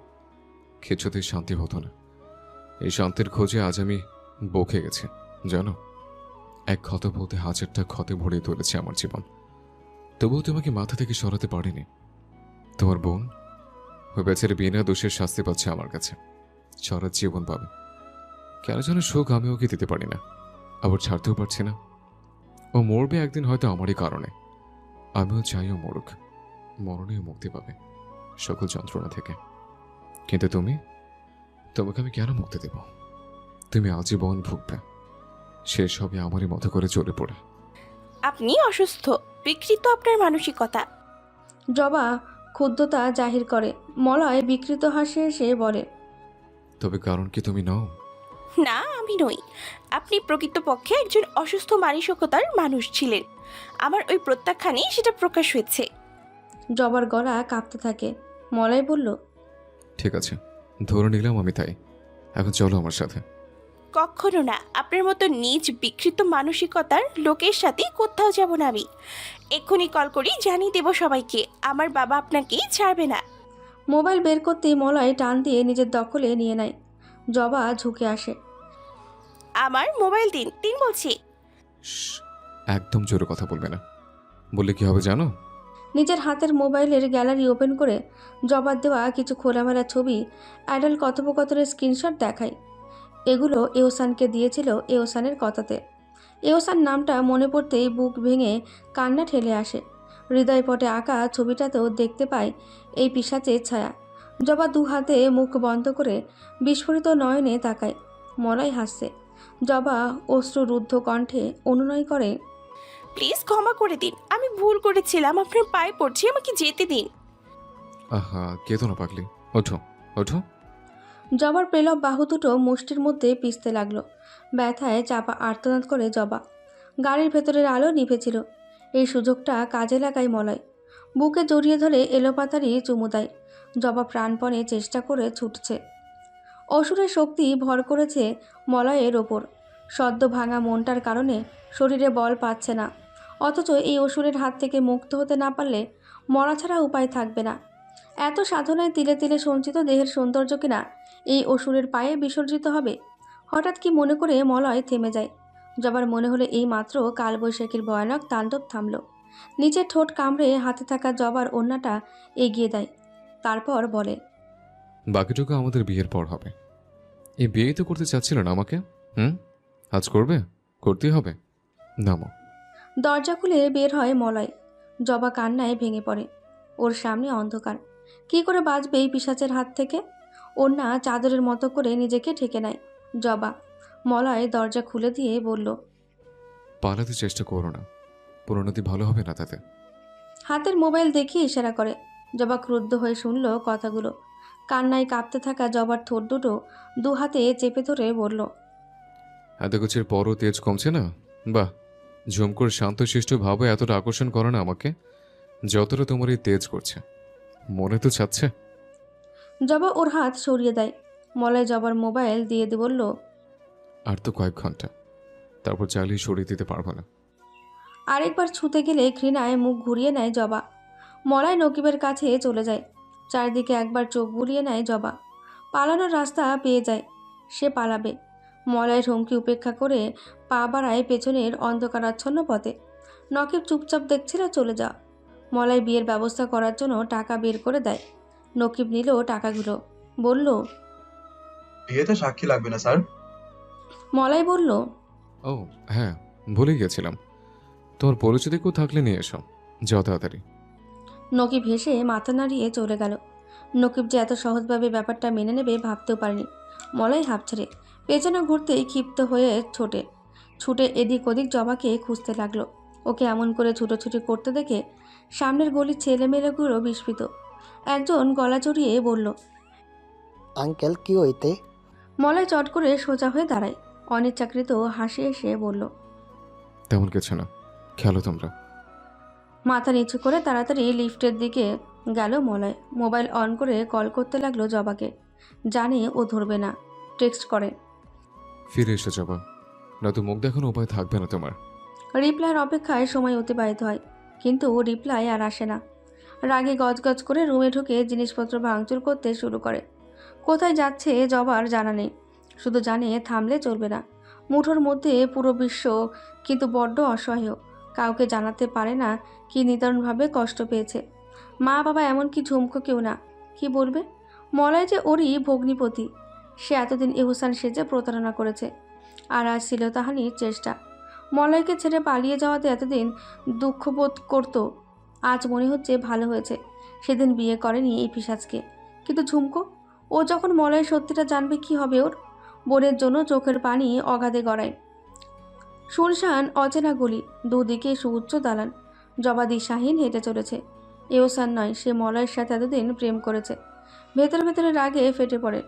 কিছুতেই শান্তি হতো না। এই শান্তির খোঁজে আজ আমি বকে গেছি জানো। এক ক্ষত বলতে হাজারটা ক্ষতে ভরিয়ে তুলেছে আমার জীবন, তবুও তোমাকে মাথা থেকে সরাতে পারিনি। তোমার বোন ওই বেচারে বিনা দোষের শাস্তি পাচ্ছে আমার কাছে, সারা জীবন পাবে। কেন যেন সুখ আমি ওকে দিতে পারি না, আবার ছাড়তেও পারছি না। ও মরবে একদিন হয়তো আমারই কারণে। আমিও চাই ও মরুক, মরণেও মুক্তি পাবে সকল যন্ত্রণা থেকে। কিন্তু তোমাকে আমি কেন মুক্তি দেব? তুমি আজীবন ভুগবে, শেষ হবে আমারই মতো করে চলে পড়ে। আপনি অসুস্থ, বিকৃত আপনার মানসিকতা। জবা ক্ষুব্ধতা জাহির করে। মলয় বিকৃত হাসি এসে বলে, তবে কারণ কি তুমি নও? না, আমি নই। আপনি প্রকৃতপক্ষে একজন অসুস্থ মানসিকতার মানুষ ছিলেন। আমার ওই প্রত্যাখ্যানে সেটা প্রকাশ হয়েছে। জবার গলা কাঁপতে থাকে। মলয় বলল, ঠিক আছে, ধরে নিলাম আমি তাই। এখন চলো আমার সাথে। কখনো না। আপনার মতো নিজ বিকৃত মানসিকতার লোকের সাথে কোথাও যাব না আমি। এক্ষুনি কল করি জানিয়ে দেব সবাইকে, আমার বাবা আপনাকে ছাড়বে না। মোবাইল বের করতেই মলয় টান দিয়ে নিজের দখলে নিয়ে নেয়। জবা ঝুঁকে আসে। আমার মোবাইল দিন, দিন বলছি। শ্শ্, একদম জোরে কথা বলবে না, বললে কি হবে জানো? নিজের হাতের মোবাইলের গ্যালারি ওপেন করে জবার দেওয়া কিছু খোলামেলা ছবি, অ্যাডাল্ট কথোপকথনের স্ক্রিনশট দেখায়। এগুলো এহসানকে দিয়েছিল এহসানের কথাতে। এহসান নামটা মনে পড়তেই বুক ভেঙে কান্না ঠেলে আসে। হৃদয়পটে আঁকা ছবিটাতেও দেখতে পায় এই পিশাচের ছায়া। জবা 2 হাতে মুখ বন্ধ করে বিস্ফোরিত নয়নে তাকায়। মলয় হাসছে। জবা অশ্রুরুদ্ধ কণ্ঠে অনুনয় করে, প্লিজ ক্ষমা করে দিন, আমি ভুল করেছিলাম, আপনার পায়ে পড়ছি, আমাকে যেতে দিন। আহা, কেঁদো না পাগলি, ওঠো ওঠো। জবার পেলব বাহু দুটো মুষ্টির মধ্যে পিষতে লাগলো। ব্যথায় চাপা আর্তনাদ করে জবা। গাড়ির ভেতরের আলো নিভেছিল। এই সুযোগটা কাজে লাগায় মলয়। বুকে জড়িয়ে ধরে এলোপাতারি চুমু দেয়। জবা প্রাণপণে চেষ্টা করে ছুটছে। অসুরের শক্তি ভর করেছে মলয়ের ওপর। সদ্য ভাঙা মনটার কারণে শরীরে বল পাচ্ছে না। অথচ এই অসুরের হাত থেকে মুক্ত হতে না পারলে মরা ছাড়া উপায় থাকবে না। এত সাধনায় তিলে তিলে সঞ্চিত দেহের সৌন্দর্য কিনা এই অসুরের পায়ে বিসর্জিত হবে। হঠাৎ কি মনে করে মলয় থেমে যায়। জবার মনে হলে এই মাত্র কালবৈশাখীর ভয়ানক তাণ্ডব থামল। নিচের ঠোঁট কামড়ে হাতে থাকা জবার ওড়নাটা এগিয়ে দেয়। তারপর বলে, বাকিটুকু আমাদের বিয়ের পর হবে। এই বিয়েই তো করতে চাচ্ছিল না আমাকে। আজ করবে? করতেই হবে। নামো। দরজা খুলে বের হয় মলয়। জবা কান্নায় ভেঙে পড়ে। ওর সামনে অন্ধকার। কি করে বাঁচবে এই পিশাচের হাত থেকে? ওড়না চাদরের মতো করে নিজেকে ঢেকে নেয় জবা। মলয় দরজা খুলে দিয়ে বলল, পালাতে চেষ্টা করো না, পরিণতি ভালো হবে না তাতে। হাতের মোবাইল দেখিয়ে ইশারা করে। জবা ক্রুদ্ধ হয়ে শুনল কথাগুলো। কান্নায় কাঁপতে থাকা জবার ঠোঁট দুটো দু হাতে চেপে ধরে বলল, এত কিছুর পরও তেজ কমছে না? বাহ, ঝুমকোর শান্তশিষ্ট ভাবে এতটা আকর্ষণ করে না আমাকে যতটা তোমার এই তেজ করছে। মনে তো চাচ্ছে। জবা ওর হাত সরিয়ে দেয়। মলয় জবার মোবাইল দিয়ে বলল, আর তো কয়েক ঘন্টা, তারপর চাইলেই সরিয়ে দিতে পারবো না। আরেকবার ছুতে গেলে ঘৃণায় মুখ ঘুরিয়ে নেয় জবা। মলয় নকিবের কাছে চলে যায়। চারিদিকে একবার চোখ বুলিয়ে নেয় জবা। পালানোর রাস্তা পেয়ে যায়। সে পালাবে। মলয়ের হুমকি উপেক্ষা করে পা বাড়ায় পেছনের অন্ধকারাচ্ছন্ন পথে। নকিব চুপচাপ দেখছিল চলে যাওয়া। মলয় বিয়ের ব্যবস্থা করার জন্য টাকা বের করে দেয়। নকিব নিল টাকাগুলো। বলল, বিয়েতে সাক্ষী লাগবে না স্যার। মলয় বলল, ও হ্যাঁ, ভুলে গিয়েছিলাম। তোমার পরিচিত কেউ থাকলে নিয়ে এসো, যাও তাড়াতাড়ি। নকিব হেসে মাথা নাড়িয়ে চলে গেল। নকিব যে এত সহজভাবে ব্যাপারটা মেনে নেবে ভাবতেও পারেনি। মলয় হাঁপ ছেড়ে পেছনে ঘুরতেই ক্ষিপ্ত হয়ে ছুটে এদিক ওদিক জবাকে খুঁজতে লাগলো। ওকে এমন করে ছুটোছুটি করতে দেখে সামনের গলির ছেলেমেয়েগুলো বিস্মিত। একজন গলা চড়িয়ে বলল, আঙ্কেল কি হইতে? মলয় চট করে সোজা হয়ে দাঁড়ায়। অনিচ্ছাকৃত হাসি এসে বলল, তেমন কিছু না, খেলো তোমরা। মাথা নিচু করে তাড়াতাড়ি লিফটের দিকে গেল মলয়। মোবাইল অন করে কল করতে লাগলো জবাকে। জানে ও ধরবে না। টেক্সট করে, ফিরে এসো যাবা, নয়তো মুখ দেখানো উপায় থাকবে না তোমার। রিপ্লাইয়ের অপেক্ষায় সময় অতিবাহিত হয়, কিন্তু ও রিপ্লাই আর আসে না। রাগে গজগজ করে রুমে ঢুকে জিনিসপত্র ভাঙচুর করতে শুরু করে। কোথায় যাচ্ছে জবার জানা নেই, শুধু জানে থামলে চলবে না। মুঠোর মধ্যে পুরো বিশ্ব, কিন্তু বড্ড অসহায়। কাউকে জানাতে পারে না কি নিদারুণভাবে কষ্ট পেয়েছে। মা বাবা এমনকি ঝুমকো কেউ না। কি বলবে? মলয় যে ওরই ভগ্নিপতি। সে এতদিন এহুসান সেজে প্রতারণা করেছে, আর আজ ছিল তাহানির চেষ্টা। মলয়কে ছেড়ে পালিয়ে যাওয়াতে এতদিন দুঃখবোধ করত, আজ মনে হচ্ছে ভালো হয়েছে সেদিন বিয়ে করেনি এই পিশাচকে। কিন্তু ঝুমকো, ও যখন মলয়ের সত্যিটা জানবে কি হবে ওর? বোনের জন্য চোখের পানি অগাধে গড়ায়। শুনশান অচেনা গলি, দুদিকে সুউচ্চ দালান। জবা দিশাহীন হেঁটে চলেছে। এওসান নয়, সে মলয়ের সাথে এতদিন প্রেম করেছে। ভেতরে ভেতরে রাগে ফেটে পড়ে।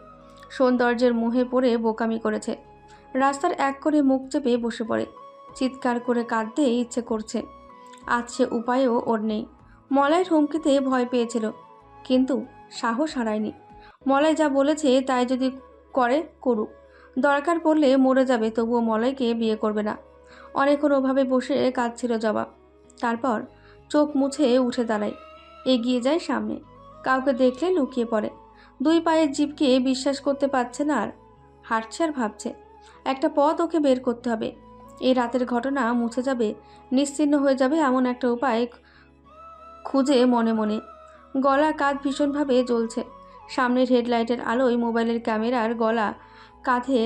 সৌন্দর্যের মুহে পড়ে বোকামি করেছে। রাস্তার এক করে মুখ চেপে বসে পড়ে। চিৎকার করে কাঁদতে ইচ্ছে করছে। আজ সে উপায়ও ওর নেই। মলয়ের হুমকিতে ভয় পেয়েছিল, কিন্তু সাহস হারায়নি। মলয় যা বলেছে তাই যদি করে করুক, দরকার পড়লে মরে যাবে, তবুও মলয়কে বিয়ে করবে না। অনেকক্ষণ ওভাবে বসে কাঁদছিল জবা। তারপর চোখ মুছে উঠে দাঁড়ায়, এগিয়ে যায় সামনে। কাউকে দেখলে লুকিয়ে পড়ে। দুই পায়ের জিভকে বিশ্বাস করতে পারছে না, আর হাঁটছে আর ভাবছে একটা পথ ওকে বের করতে হবে। এই রাতের ঘটনা মুছে যাবে, নিশ্চিহ্ন হয়ে যাবে এমন একটা উপায় খুঁজে মনে মনে। গলা কাঁধ ভীষণভাবে জ্বলছে। সামনের হেডলাইটের আলোয় মোবাইলের ক্যামেরার গলা, কাঁধে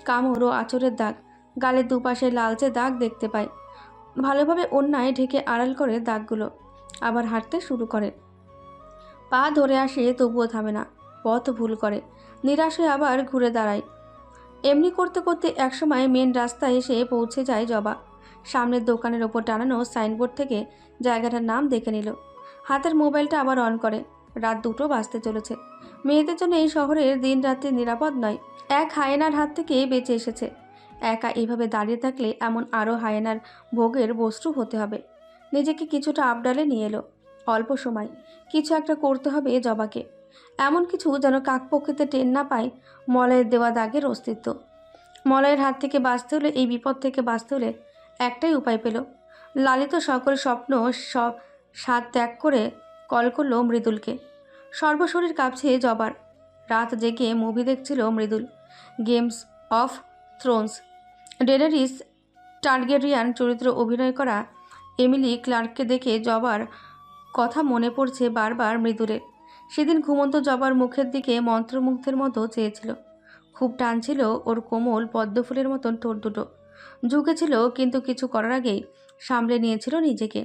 কামড় ও আঁচড়ের দাগ, গালের দুপাশে লালচে দাগ দেখতে পায়। ভালোভাবে অন্যায় ঢেকে আড়াল করে দাগগুলো। আবার হাঁটতে শুরু করে। পা ধরে আসে তবুও থামে না। পথ ভুল করে, নিরাশ হয়ে আবার ঘুরে দাঁড়ায়। এমনি করতে করতে একসময় মেন রাস্তায় এসে পৌঁছে যায় জবা। সামনের দোকানের ওপর টানানো সাইনবোর্ড থেকে জায়গাটার নাম দেখে নিল। হাতের মোবাইলটা আবার অন করে। রাত 2টো বাজতে চলেছে। মেয়েদের জন্য এই শহরের দিন রাত্রি নিরাপদ নয়। এক হায়েনার হাত থেকে বেঁচে এসেছে। একা এইভাবে দাঁড়িয়ে থাকলে এমন আরও হায়েনার ভোগের বস্তু হতে হবে। নিজেকে কিছুটা আপডালে নিয়ে এলো। অল্প সময়, কিছু একটা করতে হবে জবাকে। এমন কিছু যেন কাকপক্ষিতে টের না পায় মলয়ের দেওয়া দাগের অস্তিত্ব। মলয়ের হাত থেকে বাঁচতে হলে, এই বিপদ থেকে বাঁচতে হলে একটাই উপায় পেল। লালিত সকল স্বপ্ন স্বাদ ত্যাগ করে কল করলো মৃদুলকে। সর্বশরীর কাঁপছে জবার। রাত জেগে মুভি দেখছিল Mridul. Games of Thrones. Daenerys Targaryen চরিত্র অভিনয় করা এমিলি ক্লার্ককে দেখে জবার কথা মনে পড়ছে বারবার মৃদুলের। সেদিন ঘুমন্ত জবার মুখের দিকে মন্ত্রমুগ্ধের মতো চেয়েছিল। খুব টানছিল ওর কোমল পদ্মফুলের মতন ঠোঁট দুটো। ঝুঁকেছিল, কিন্তু কিছু করার আগেই সামলে নিয়েছিল নিজেকে।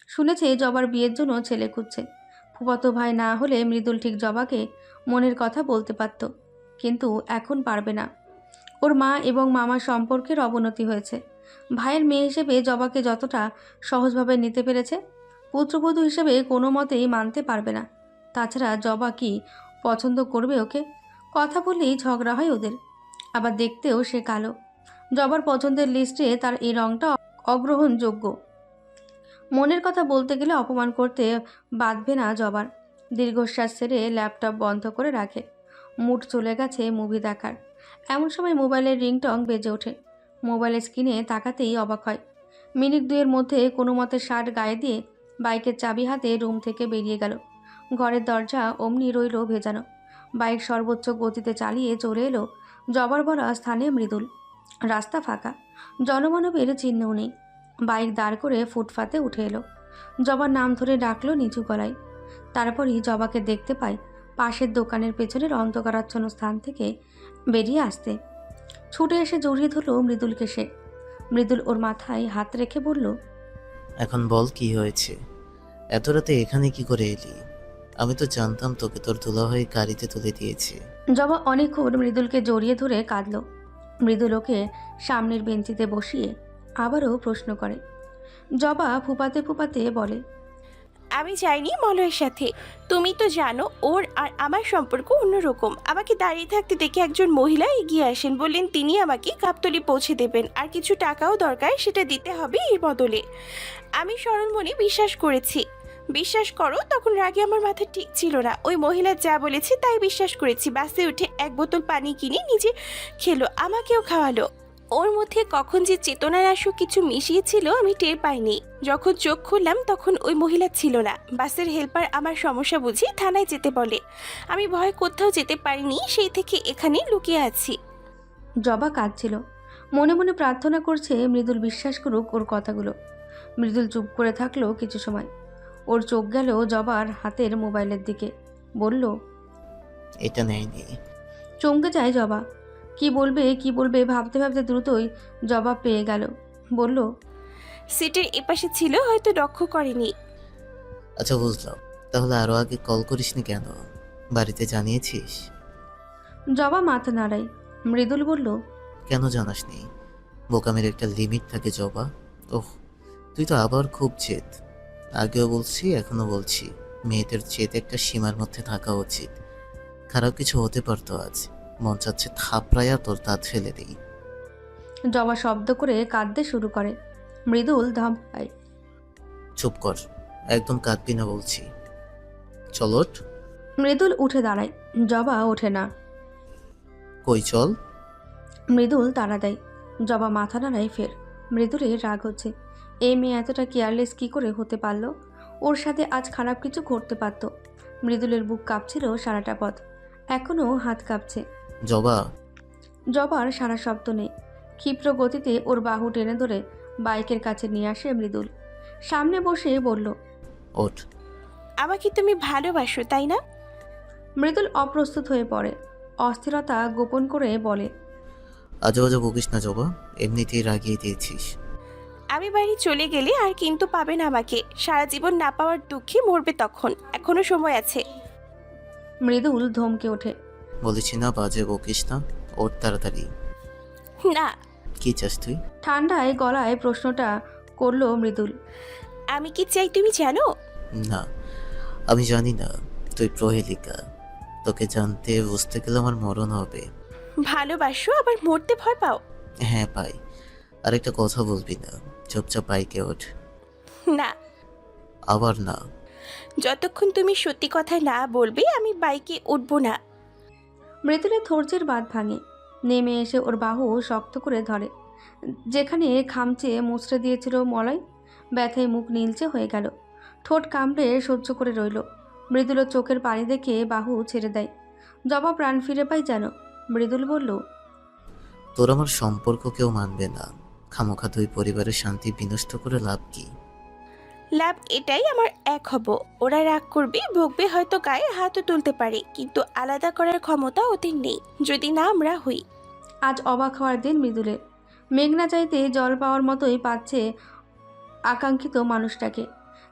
শুনেছে জবার বিয়ের জন্য ছেলে খুঁজছে। ফুফাতো ভাই না হলে মৃদুল ঠিক জবাকে মনের কথা বলতে পারত, কিন্তু এখন পারবে না। ওর মা এবং মামার সম্পর্কের অবনতি হয়েছে। ভাইয়ের মেয়ে হিসেবে জবাকে যতটা সহজভাবে নিতে পেরেছে, পুত্রবধূ হিসেবে কোনো মতেই মানতে পারবে না। তাছাড়া জবা কি পছন্দ করবে ওকে? কথা বললেই ঝগড়া হয় ওদের। আবার দেখতেও সে কালো। জবার পছন্দের লিস্টে তার এই রঙটা অগ্রহণযোগ্য। মনের কথা বলতে গেলে অপমান করতে বাধবে না জবার। দীর্ঘশ্বাস ছেড়ে ল্যাপটপ বন্ধ করে রাখে। মুড চলে গেছে মুভি দেখার। এমন সময় মোবাইলের রিংটং বেজে ওঠে। মোবাইলের স্ক্রিনে তাকাতেই অবাক হয়। মিনিট দুয়ের মধ্যে কোনো মতে শার্ট গায়ে দিয়ে বাইকের চাবি হাতে রুম থেকে বেরিয়ে গেল। ঘরের দরজা অমনি রইল ভেজানো। বাইক সর্বোচ্চ গতিতে চালিয়ে চলে এলো জবার বলা স্থানে মৃদুল। রাস্তা ফাঁকা, জনমানবের চিহ্নও নেই। বাইক দাঁড় করে ফুটপাতে উঠে এলো। জবার নাম ধরে ডাকলো নিচু গলায়। তারপরই জবাকে দেখতে পায় পাশের দোকানের পেছনের অন্ধকারাচ্ছন্ন স্থান থেকে বেরিয়ে আসতে। ছুটে এসে জড়িয়ে ধরল মৃদুলকে সে। মৃদুল ওর মাথায় হাত রেখে বলল, এখন বল কি হয়েছে? এত রাতে এখানে কি করে এলি? আমি তো জানতাম তোকে তোর দুলাভাই গাড়িতে তুলে দিয়েছে। জবা অনেকক্ষণ মৃদুলকে জড়িয়ে ধরে কাঁদল। মৃদুল ওকে সামনের বেঞ্চিতে বসিয়ে আবারও প্রশ্ন করে। জবা ফুপাতে ফুপাতে বলে, আমি যাইনি মলয়ের সাথে। তুমি তো জানো ওর আর আমার সম্পর্ক অন্যরকম। আমাকে দাঁড়িয়ে থাকতে দেখে একজন মহিলা এগিয়ে আসেন, বললেন তিনি আমাকে গাবতলী পৌঁছে দেবেন, আর কিছু টাকাও দরকার, সেটা দিতে হবে এর বদলে। আমি সরল মনে বিশ্বাস করেছি। বিশ্বাস করো, তখন রাগে আমার মাথা ঠিক ছিল না। ওই মহিলা যা বলেছে তাই বিশ্বাস করেছি। বাসে উঠে এক বোতল পানি কিনে নিজে খেলো, আমাকেও খাওয়ালো। ওর মধ্যে কখন যে চেতনানাশক কিছু মিশিয়েছিল আমি টের পাইনি। যখন চোখ খুললাম তখন ওই মহিলা ছিল না। বাসের হেল্পার আমার সমস্যা বুঝি থানায় যেতে বলে। আমি ভয়ে কোথাও যেতে পারিনি, সেই থেকে এখানে লুকিয়ে আছি। জবা কাঁদছিল। মনে মনে প্রার্থনা করছে মৃদুল বিশ্বাস করুক ওর কথাগুলো। মৃদুল চুপ করে থাকলো কিছু সময়। ওর চোখ গেল জবার হাতের মোবাইলের দিকে। বলল, এটা নেয়নি। চমকে যায় জবা। কি বলবে ভাবতে ভাবতে দ্রুতই জবাব পেয়ে গেল। বলল, সিটের এপাশে ছিল, হয়তো লক্ষ্য করেনি। আচ্ছা বুঝলাম, তাহলে আরো আগে কল করিসনি কেন? বাড়িতে জানিয়েছিস? জবা মাথা নাড়ায়। মৃদুল বলল, কেন জানাসনি? বোকামের একটা লিমিট থাকে জবা। ওহ, তুই তো আবার খুব জেদ। আগেও বলছি, এখনো বলছি, মেয়েদের জেদ একটা সীমার মধ্যে থাকা উচিত। খারাপ কিছু হতে পারতো আজ। মন চাচ্ছে থাপড়াইয়া তোর দাঁত ফেলে দিই। জবা শব্দ করে কাঁদতে শুরু করে। মৃদুল ধমকায়, চুপ কর, একদম কাঁদবি না বলছি। চল ওঠ। মৃদুল উঠে দাঁড়ায়। জবা ওঠে না। কই চল। মৃদুল তাড়া দেয়। জবা মাথা নাড়ায় ফের। মৃদুলের রাগ হচ্ছে। এই মেয়ে এতটা কেয়ারলেস কি করে হতে পারলো? ওর সাথে আজ খারাপ কিছু ঘটতে পারত। মৃদুলের বুক কাঁপছিল সারাটা পথ। এখনও হাত কাঁপছে। জবা। জবার সারা শব্দ নেই। ক্ষিপ্র গতিতে ওর বাহু টেনে ধরে বাইকের কাছে নিয়ে আসে মৃদুল। সামনে বসে বলল, ওঠ। আমাকে তুমি ভালোবাসো তাই না? মৃদুল অপ্রস্তুত হয়ে পড়ে। অস্থিরতা গোপন করে বলে, আজে বাজে বকিস না জবা, এমনিতেই রাগিয়ে দিয়েছিস। আমি বাড়ি চলে গেলে আর কিন্তু পাবে না আমাকে। সারা জীবন না পাওয়ার দুঃখে মরবে তখন। এখনো সময় আছে। মৃদুল ধমকে ওঠে। বলেছি না বাজে বকিস না, ওঠ তাড়াতাড়ি। না। কি চাস তুই? ঠান্ডায় গলায় প্রশ্নটা করলো মৃদুল। আমি কি চাই তুমি জানো? না, আমি জানি না। তুই প্রহেলিকা। তোকে জানতে বুঝতে গেলে আমার মরণ হবে। ভালোবাসো আবার মরতে ভয় পাও? হ্যাঁ পাই। আরেকটা কথা বলবি না, চুপচাপ বাইকে ওঠ। না। আবার না। যতক্ষণ তুমি সত্যি কথা না বলবে আমি বাইকে উঠবো না। মৃদুলের ধৈর্যের বাঁধ ভাঙে। নেমে এসে ওর বাহু শক্ত করে ধরে। যেখানে খামচে মুচড়ে দিয়েছিল মলয়, ব্যথায় মুখ নীলচে হয়ে গেল। ঠোঁট কামড়ে সহ্য করে রইল। মৃদুলের চোখের পানি দেখে বাহু ছেড়ে দেয়। জবা প্রাণ ফিরে পাই যেন। মৃদুল বলল, তোর আমার সম্পর্ক কেউ মানবে না। খামোখা দুই পরিবারের শান্তি বিনষ্ট করে লাভ কি? লাভ এটাই আমার এক হব। ওরা রাগ করবে, বকবে, হয়তো গায়ে হাতও তুলতে পারে, কিন্তু আলাদা করার ক্ষমতা ওদের নেই যদি না আমরা হই। আজ অবাক হওয়ার দিন মৃদুলের। মেঘনা চাইতে জল পাওয়ার মতোই পাচ্ছে আকাঙ্ক্ষিত মানুষটাকে।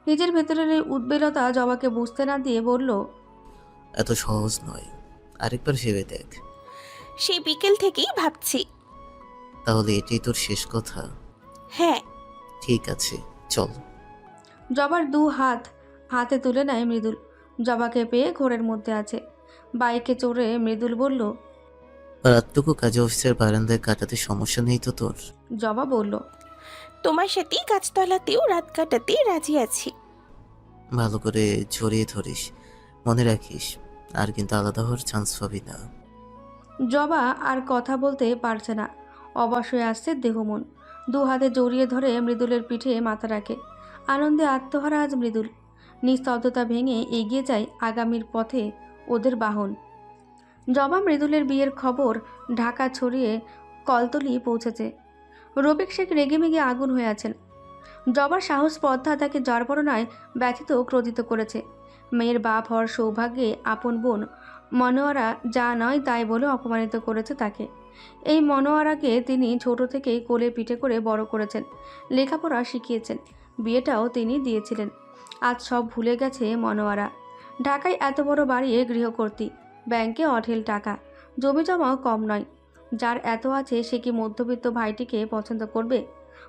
নিজের ভেতরের এই উদ্বেলতা জবাকে বুঝতে না দিয়ে বলল, এত সহজ নয়, আরেকবার ভেবে দেখ। সেই বিকেল থেকেই ভাবছি। তাহলে এটাই তোর শেষ কথা? হ্যাঁ। ঠিক আছে, চল। জবার দু হাত হাতে তুলে নেয় মৃদুল। জবাকে পেয়ে ঘোরের মধ্যে আছে। বাইকে চড়ে মৃদুল বলল, রাতটুকু কাজে অফিসের বারান্দায় কাটাতে সমস্যা নেই তো তোর? জবা বলল, তোমার সাথেই গাছতলাতেও রাত কাটাতে রাজি আছি। ভালো করে জড়িয়ে ধরিস, মনে রাখিস, আর কিন্তু আলাদা হওয়ার চান্স পাবি না। জবা আর কথা বলতে পারছে না। অবশ হয়ে আসছে দেহ মন। দু হাতে জড়িয়ে ধরে মৃদুলের পিঠে মাথা রাখে। আনন্দে আত্মহারা আজ মৃদুল। নিস্তব্ধতা ভেঙে এগিয়ে যায় আগামীর পথে ওদের বাহন। জবা মৃদুলের বিয়ের খবর ঢাকা ছড়িয়ে কলতলি পৌঁছেছে। রফিক শেখ রেগেমেগে আগুন হয়ে আছেন। জবার সাহস স্পর্ধা তাকে জড়পরনায় ব্যথিত ক্রোধিত করেছে। মেয়ের বাপ হওয়ার সৌভাগ্যে আপন বোন মনোয়ারা যা নয় তাই বলে অপমানিত করেছে তাকে। এই মনোয়ারাকে তিনি ছোট থেকেই কোলে পিঠে করে বড় করেছেন, লেখাপড়া শিখিয়েছেন, বিয়েটাও তিনি দিয়েছিলেন। আজ সব ভুলে গেছে মনোয়ারা। ঢাকায় এত বড় বাড়ির গৃহকর্ত্রী, ব্যাংকে অঢেল টাকা, জমি জমাও কম নয়। যার এত আছে সে কি মধ্যবিত্ত ভাইটিকে পছন্দ করবে?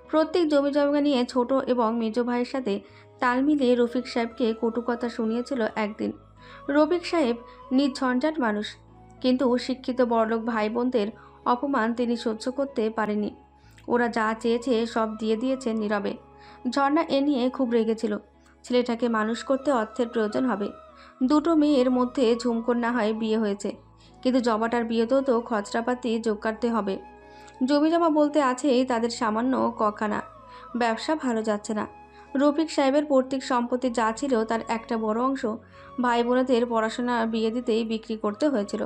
প্রত্যেক জমি জমা নিয়ে ছোট এবং মেজ ভাইয়ের সাথে তাল মিলিয়ে রফিক সাহেবকে কটু কথা শুনিয়েছিল একদিন। রফিক সাহেব নির্ঝঞ্ঝাট মানুষ, কিন্তু শিক্ষিত বড়লোক ভাই বোনদের অপমান তিনি সহ্য করতে পারেনি। ওরা যা চেয়েছে সব দিয়ে দিয়েছে নীরবে। ঝর্ণা এ নিয়ে খুব রেগেছিল। ছেলেটাকে মানুষ করতে অর্থের প্রয়োজন হবে। দুটো মেয়ের মধ্যে ঝুমকোর না হয় বিয়ে হয়েছে, কিন্তু জবাটার বিয়েতেও তো খরচাপাতি যোগ করতে হবে। জমিজমা বলতে আছেই তাদের সামান্য কখানা। ব্যবসা ভালো যাচ্ছে না। রফিক সাহেবের পৈতৃক সম্পত্তি যা ছিল তার একটা বড় অংশ ভাই বোনেদের পড়াশোনা বিয়ে দিতেই বিক্রি করতে হয়েছিল।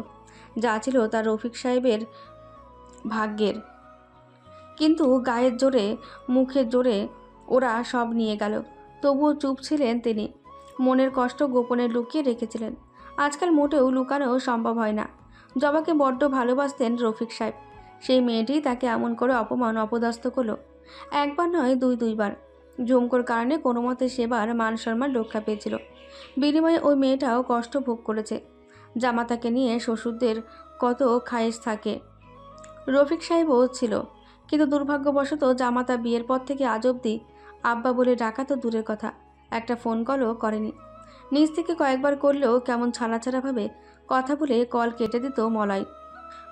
যা ছিল তার রফিক সাহেবের ভাগ্যের, কিন্তু গায়ের জোরে মুখের জোরে ওরা সব নিয়ে গেল। তবুও চুপ ছিলেন তিনি। মনের কষ্ট গোপনে লুকিয়ে রেখেছিলেন। আজকাল মোটেও লুকানো সম্ভব হয় না। জবাকে বড্ড ভালোবাসতেন রফিক সাহেব। সেই মেয়েটি তাকে এমন করে অপমান অপদস্থ করলো। একবার নয় দুইবার। ঝুমকোর কারণে কোনো মতে সেবার মান সম্মান রক্ষা পেয়েছিল। বিনিময়ে ওই মেয়েটাও কষ্ট ভোগ করেছে। জামাতাকে নিয়ে শ্বশুরদের কত খায়েশ থাকে। রফিক সাহেবও ছিল, কিন্তু দুর্ভাগ্যবশত জামাতা বিয়ের পর থেকে আজ অবধি আব্বা বলে ডাকা তো দূরের কথা, একটা ফোন কলও করেনি। নিজ থেকে কয়েকবার করলেও কেমন ছাড়াছাড়াভাবে কথা বলে কল কেটে দিত মলয়।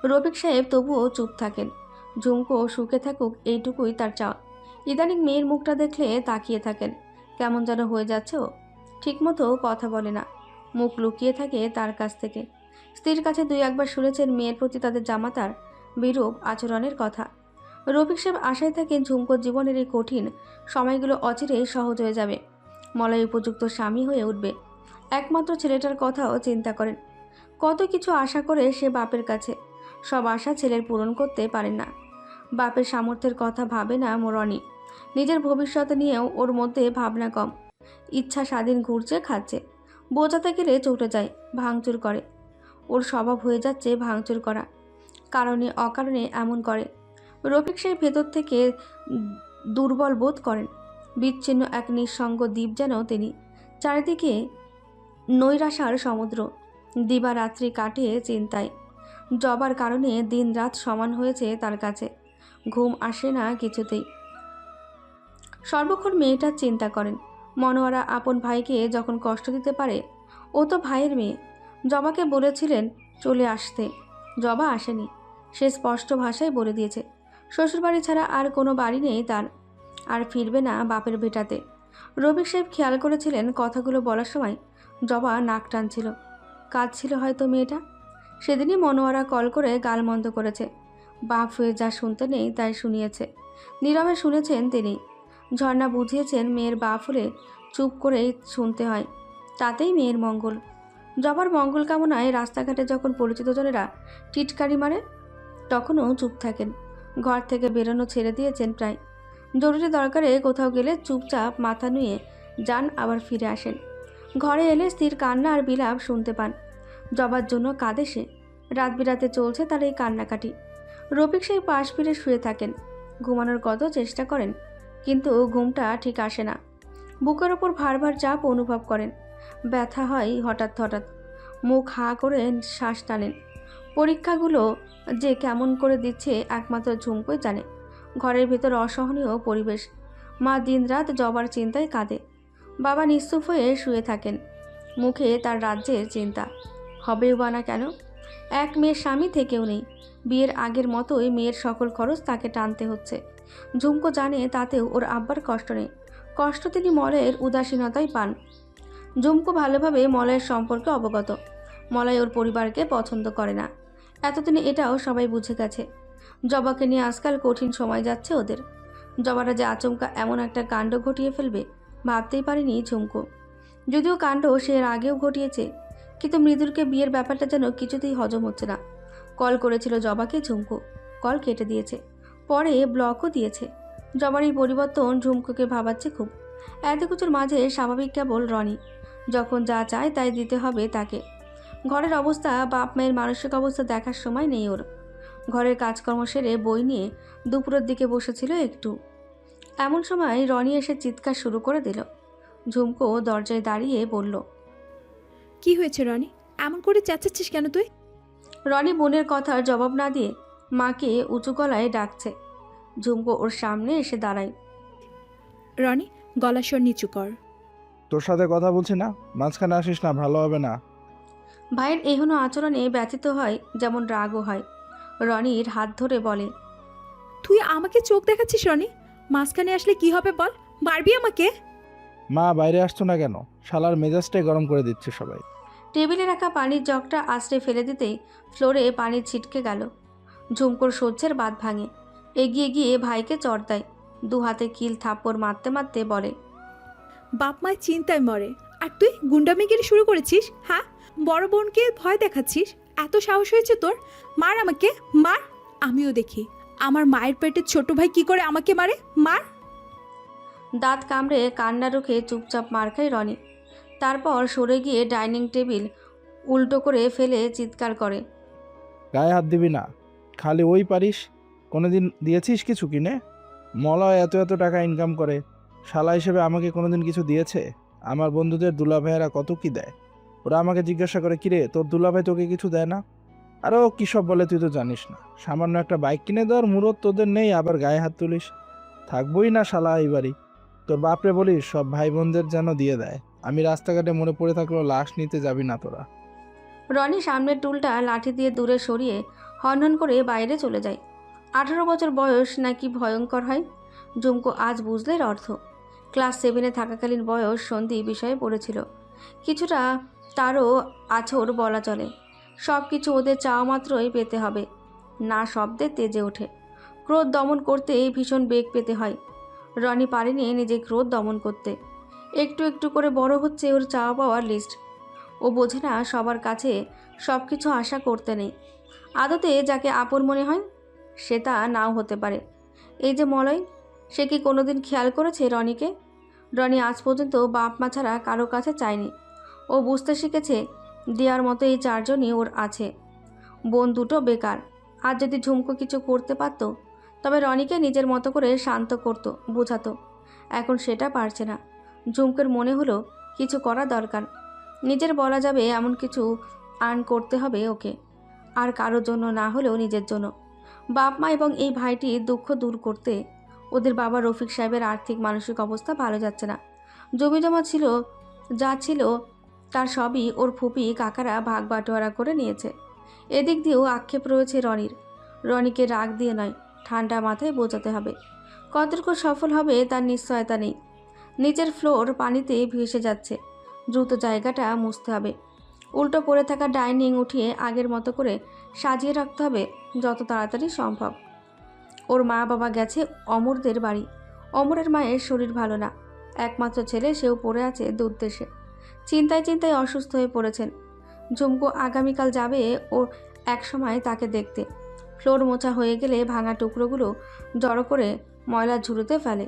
রফিক সাহেব তবুও চুপ থাকেন। ঝুমকো সুখে থাকুক এইটুকুই তার চাওয়া। ইদানিং মেয়ের মুখটা দেখলে তাকিয়ে থাকেন। কেমন যেন হয়ে যাচ্ছে ও। ঠিকমতো কথা বলে না, মুখ লুকিয়ে থাকে তার কাছ থেকে। স্ত্রীর কাছে দুই একবার শুনেছেন মেয়ের প্রতি তাদের জামাতার বিরূপ আচরণের কথা। রফিক সাহেব আশায় থাকেন ঝুমকোর জীবনের এই কঠিন সময়গুলো অচিরেই সহজ হয়ে যাবে। মলয় উপযুক্ত স্বামী হয়ে উঠবে। একমাত্র ছেলেটার কথাও চিন্তা করেন। কত কিছু আশা করে সে বাপের কাছে। সব আশা ছেলের পূরণ করতে পারেন না। বাপের সামর্থ্যের কথা ভাবে না রনি। নিজের ভবিষ্যৎ নিয়েও ওর মধ্যে ভাবনা কম। ইচ্ছা স্বাধীন ঘুরছে খাচ্ছে। বোঝাতে গেলে চটে যায়, ভাঙচুর করে। ওর স্বভাব হয়ে যাচ্ছে ভাঙচুর করা। কারণে অকারণে এমন করে। রফিক সাহেব ভেতর থেকে দুর্বল বোধ করেন। বিচ্ছিন্ন এক নিঃসঙ্গ দ্বীপ যেন তিনি। চারিদিকে নৈরাশার সমুদ্র। দিবারাত্রি কাটিয়ে চিন্তায়। জবার কারণে দিন রাত সমান হয়েছে তার কাছে। ঘুম আসে না কিছুতেই। সর্বক্ষণ মেয়েটার চিন্তা করেন। মনোয়ারা আপন ভাইকে যখন কষ্ট দিতে পারে, ও তো ভাইয়ের মেয়ে। জবাকে বলেছিলেন চলে আসতে, জবা আসেনি। সে স্পষ্ট ভাষায় বলে দিয়েছে শ্বশুরবাড়ি ছাড়া আর কোনো বাড়ি নেই তার, আর ফিরবে না বাপের ভিটাতে। রফিক সাহেব খেয়াল করেছিলেন কথাগুলো বলার সময় জবা নাক টানছিল। কাঁদছিল হয়তো মেয়েটা। সেদিনই মনোয়ারা কল করে গালমন্দ করেছে। বাপ হয়ে যা শুনতে নেই তাই শুনিয়েছে। নীরবে শুনেছেন তিনি। ঝর্ণা বুঝিয়েছেন মেয়ের বাপ হলে চুপ করেই শুনতে হয়, তাতেই মেয়ের মঙ্গল। জবার মঙ্গল কামনায় রাস্তাঘাটে যখন পরিচিত জনেরা টিটকারি মারে, তখনও চুপ থাকেন। ঘর থেকে বেরোনো ছেড়ে দিয়েছেন প্রায়। জরুরি দরকারে কোথাও গেলে চুপচাপ মাথা নুয়ে যান আবার ফিরে আসেন। ঘরে এলে স্ত্রীর কান্না আর বিলাপ শুনতে পান। জবার জন্য কাঁদে সে। রাত বিরাতে চলছে তার এই কান্নাকাটি। রফিক সেই পাশ ফিরে শুয়ে থাকেন। ঘুমানোর কত চেষ্টা করেন, কিন্তু ঘুমটা ঠিক আসে না। বুকের ওপর ভার ভার চাপ অনুভব করেন। ব্যথা হয় হঠাৎ হঠাৎ। মুখ হা করে শ্বাস টানেন। পরীক্ষাগুলো যে কেমন করে দিচ্ছে একমাত্র ঝুমকোই জানে। ঘরের ভেতর অসহনীয় পরিবেশ। মা দিনরাত জবার চিন্তায় কাঁদে। বাবা নিস্তুপ হয়ে শুয়ে থাকেন। মুখে তার রাজ্যের চিন্তা। হবেও বা না কেন? এক মেয়ের স্বামী থেকেও নেই। বিয়ের আগের মতোই মেয়ের সকল খরচ তাকে টানতে হচ্ছে। ঝুমকো জানে তাতেও ওর আব্বার কষ্ট নেই। কষ্ট তিনি মলয়ের উদাসীনতায় পান। ঝুমকো ভালোভাবে মলয়ের সম্পর্কে অবগত। মলয় ওর পরিবারকে পছন্দ করে না। এতদিনে এটাও সবাই বুঝে গেছে। জবাকে নিয়ে আজকাল কঠিন সময় যাচ্ছে ওদের। জবারা যে আচমকা এমন একটা কাণ্ড ঘটিয়ে ফেলবে ভাবতেই পারেনি ঝুমকো। যদিও কাণ্ড সে এর আগেও ঘটিয়েছে, কিন্তু মৃদুলকে বিয়ের ব্যাপারটা যেন কিছুতেই হজম হচ্ছে না। কল করেছিল জবাকে ঝুমকো, কল কেটে দিয়েছে, পরে ব্লকও দিয়েছে। জবার এই পরিবর্তন ঝুমকোকে ভাবাচ্ছে খুব। এত কিছুর মাঝে স্বাভাবিক কেবল রনি। যখন যা চায় তাই দিতে হবে তাকে। ঘরের অবস্থা, বাপ মায়ের মানসিক অবস্থা দেখার সময় নেই ওর। ঘরের কাজকর্ম সেরে বই নিয়ে দুপুরের দিকে বসেছিল একটু। এমন সময় রনি এসে চিৎকার শুরু করে দিল। ঝুমকো দরজায় দাঁড়িয়ে বলল, কি হয়েছে রনি? এমন করে চেঁচাচ্ছিস কেন তুই? রনি বোনের কথার জবাব না দিয়ে মাকে উঁচু গলায় ডাকছে। ঝুমকো ওর সামনে এসে দাঁড়ায়। রনি, গলা স্বর নিচু কর। তোর সাথে কথা বলছি না, মাঝখানে আসিস না, ভালো হবে না। ভাইয়ের এহেন আচরণে ব্যথিত হয় যেমন রাগও হয়। রনির হাত ধরে বলে, তুই আমাকে চোখ দেখাচ্ছিস রনি? মাঝখানে আসলে কি হবে বল? মারবি আমাকে? মা বাইরে আসতো না কেন? শালার মেজাজটাই গরম করে দিচ্ছে সবাই। টেবিলে রাখা পানির জগটা আছড়ে ফেলে দিতেই ফ্লোরে পানি ছিটকে গেল। ঝুমকোর সহ্যের বাঁধ ভাঙে। এগিয়ে গিয়ে ভাইকে চড় দেয়। দু হাতে কিল থাপ্পড় মারতে মারতে বলে, বাপ মায়ের চিন্তায় মরে, আর তুই গুন্ডামিগিরি শুরু করেছিস? হ্যাঁ, বড় বোনকে ভয় দেখাচ্ছিস? এত সাহস হয়েছে তোর? মার আমাকে, মার। আমিও দেখি আমার মায়ের পেটের ছোট ভাই কি করে আমাকে মারে। মার। দাঁত কামড়ে কান্না রুখে চুপচাপ মার খায় রনি। তারপর সরে গিয়ে ডাইনিং টেবিল উল্টো করে ফেলে চিৎকার করে, গায়ে হাত দিবি না, খালি ওই পারিস। কোনোদিন দিয়েছিস কিছু কিনে? মলয় এত এত টাকা ইনকাম করে, শালা হিসেবে আমাকে কোনোদিন কিছু দিয়েছে? আমার বন্ধুদের দুলাভাইয়েরা কত কি দেয়। ওরা আমাকে জিজ্ঞাসা করে, কিরে তোর দুলাভাই তোকে কিছু দেয় না? আরও কী সব বলে, তুই তো জানিস না। সামান্য একটা বাইক কিনে দেওয়ার মুরত তোদের নেই, আবার গায়ে হাত তুলিস। থাকবই না শালা এই বাড়ি। তোর বাপরে বলিস সব ভাই বোনদের যেন দিয়ে দেয়। আমি রাস্তাঘাটে মরে পড়ে থাকলেও লাশ নিতে যাবি না তোরা। রনি সামনের টুলটা লাঠি দিয়ে দূরে সরিয়ে হনহন করে বাইরে চলে যায়। 18 বছর বয়স নাকি ভয়ঙ্কর হয়, ঝুমকো আজ বুঝলে এর অর্থ। ক্লাস 7-এ থাকাকালীন বয়স সন্ধি বিষয়ে পড়েছিল। কিছুটা তারও আছর বলা চলে। সব কিছু ওদের চাওয়া মাত্রই পেতে হবে। না শব্দে তেজে ওঠে। ক্রোধ দমন করতে ভীষণ বেগ পেতে হয়। রনি পারেনি নিজে ক্রোধ দমন করতে। একটু একটু করে বড় হচ্ছে ওর চাওয়া পাওয়ার লিস্ট। ও বোঝে না সবার কাছে সব কিছু আশা করতে নেই। আদতে যাকে আপন মনে হয় সে তা নাও হতে পারে। এই যে মলয়, সে কি কোনোদিন খেয়াল করেছে রনিকে? রনি আজ পর্যন্ত বাপ মা ছাড়া কারো কাছে চায়নি। ও বুঝতে শিখেছে দেওয়ার মতো এই 4 জনই ওর আছে। বোন দুটো বেকার। আর যদি ঝুমকো কিছু করতে পারত, তবে রনিকে নিজের মতো করে শান্ত করত, বোঝাতো। এখন সেটা পারছে না। ঝুমকোর মনে হলো কিছু করা দরকার। নিজের বলা যাবে এমন কিছু আর্ন করতে হবে ওকে। আর কারোর জন্য না হলেও নিজের জন্য। বাপ মা এবং এই ভাইটির দুঃখ দূর করতে। ওদের বাবা রফিক সাহেবের আর্থিক মানসিক অবস্থা ভালো যাচ্ছে না। জমি জমা ছিল, যা ছিল তার সবই ওর ফুপি কাকারা ভাগ বাটোয়ারা করে নিয়েছে। এদিক দিয়েও আক্ষেপ রয়েছে রনির। রনিকে রাগ দিয়ে নয়, ঠান্ডা মাথায় বোঝাতে হবে। কতটুকু সফল হবে তার নিশ্চয়তা নেই। নিচের ফ্লোর পানিতে ভেসে যাচ্ছে। দ্রুত জায়গাটা মুছতে হবে। উল্টো পড়ে থাকা ডাইনিং উঠিয়ে আগের মতো করে সাজিয়ে রাখতে হবে যত তাড়াতাড়ি সম্ভব। ওর মা বাবা গেছে অমরদের বাড়ি। অমরের মায়ের শরীর ভালো না। একমাত্র ছেলে, সেও পড়ে আছে দুর্দেশে। চিন্তায় চিন্তায় অসুস্থ হয়ে পড়েছেন। ঝুমকো আগামীকাল যাবে ও একসময় তাকে দেখতে। ফ্লোর মোছা হয়ে গেলে ভাঙা টুকরোগুলো জড়ো করে ময়লার ঝুড়িতে ফেলে।